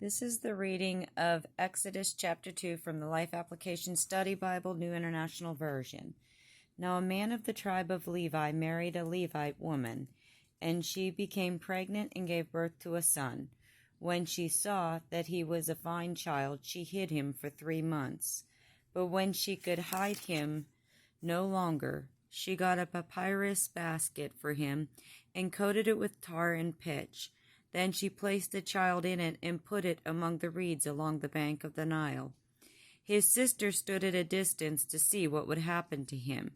This is the reading of Exodus chapter 2 from the Life Application Study Bible, New International Version. Now a man of the tribe of Levi married a Levite woman, and she became pregnant and gave birth to a son. When she saw that he was a fine child, she hid him for 3 months. But when she could hide him no longer, she got a papyrus basket for him and coated it with tar and pitch. Then she placed the child in it and put it among the reeds along the bank of the Nile. His sister stood at a distance to see what would happen to him.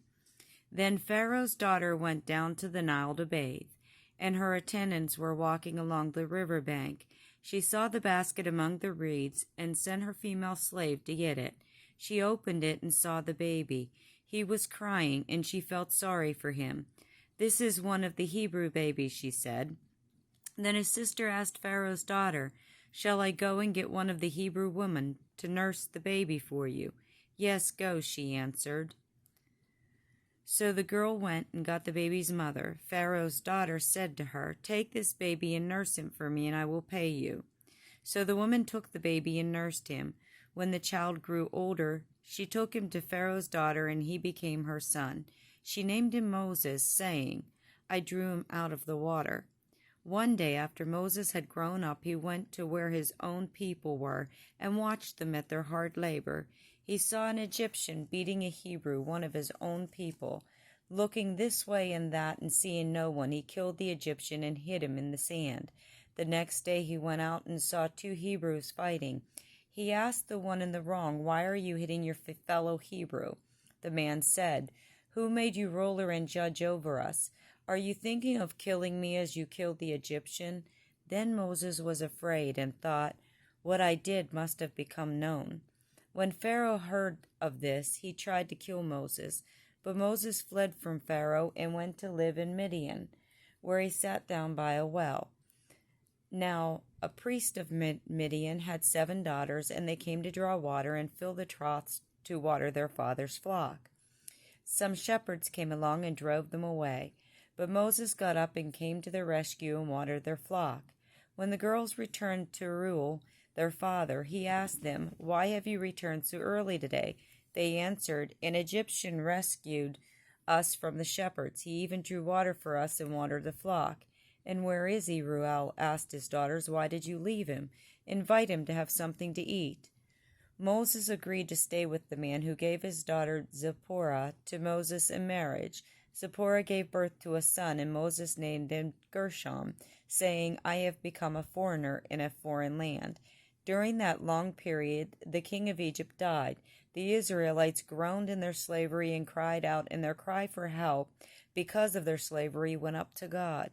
Then Pharaoh's daughter went down to the Nile to bathe, and her attendants were walking along the river bank. She saw the basket among the reeds and sent her female slave to get it. She opened it and saw the baby. He was crying, and she felt sorry for him. "This is one of the Hebrew babies," she said. Then his sister asked Pharaoh's daughter, "Shall I go and get one of the Hebrew women to nurse the baby for you?" "Yes, go," she answered. So the girl went and got the baby's mother. Pharaoh's daughter said to her, "Take this baby and nurse him for me, and I will pay you." So the woman took the baby and nursed him. When the child grew older, she took him to Pharaoh's daughter, and he became her son. She named him Moses, saying, "I drew him out of the water." One day after Moses had grown up, he went to where his own people were and watched them at their hard labor. He saw an Egyptian beating a Hebrew, one of his own people. Looking this way and that and seeing no one, he killed the Egyptian and hid him in the sand. The next day he went out and saw 2 Hebrews fighting. He asked the one in the wrong, "Why are you hitting your fellow Hebrew?" The man said, "Who made you ruler and judge over us? Are you thinking of killing me as you killed the Egyptian?" Then Moses was afraid and thought, "What I did must have become known." When Pharaoh heard of this, he tried to kill Moses. But Moses fled from Pharaoh and went to live in Midian, where he sat down by a well. Now a priest of Midian had 7 daughters, and they came to draw water and fill the troughs to water their father's flock. Some shepherds came along and drove them away. But Moses got up and came to their rescue and watered their flock. When the girls returned to Reuel, their father, he asked them, "Why have you returned so early today?" They answered, "An Egyptian rescued us from the shepherds. He even drew water for us and watered the flock." "And where is he?" Reuel asked his daughters. "Why did you leave him? Invite him to have something to eat." Moses agreed to stay with the man, who gave his daughter Zipporah to Moses in marriage. Zipporah gave birth to a son, and Moses named him Gershom, saying, "I have become a foreigner in a foreign land." During that long period, the king of Egypt died. The Israelites groaned in their slavery and cried out, and their cry for help because of their slavery went up to God.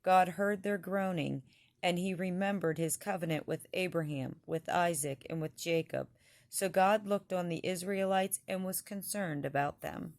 God heard their groaning, and he remembered his covenant with Abraham, with Isaac, and with Jacob. So God looked on the Israelites and was concerned about them.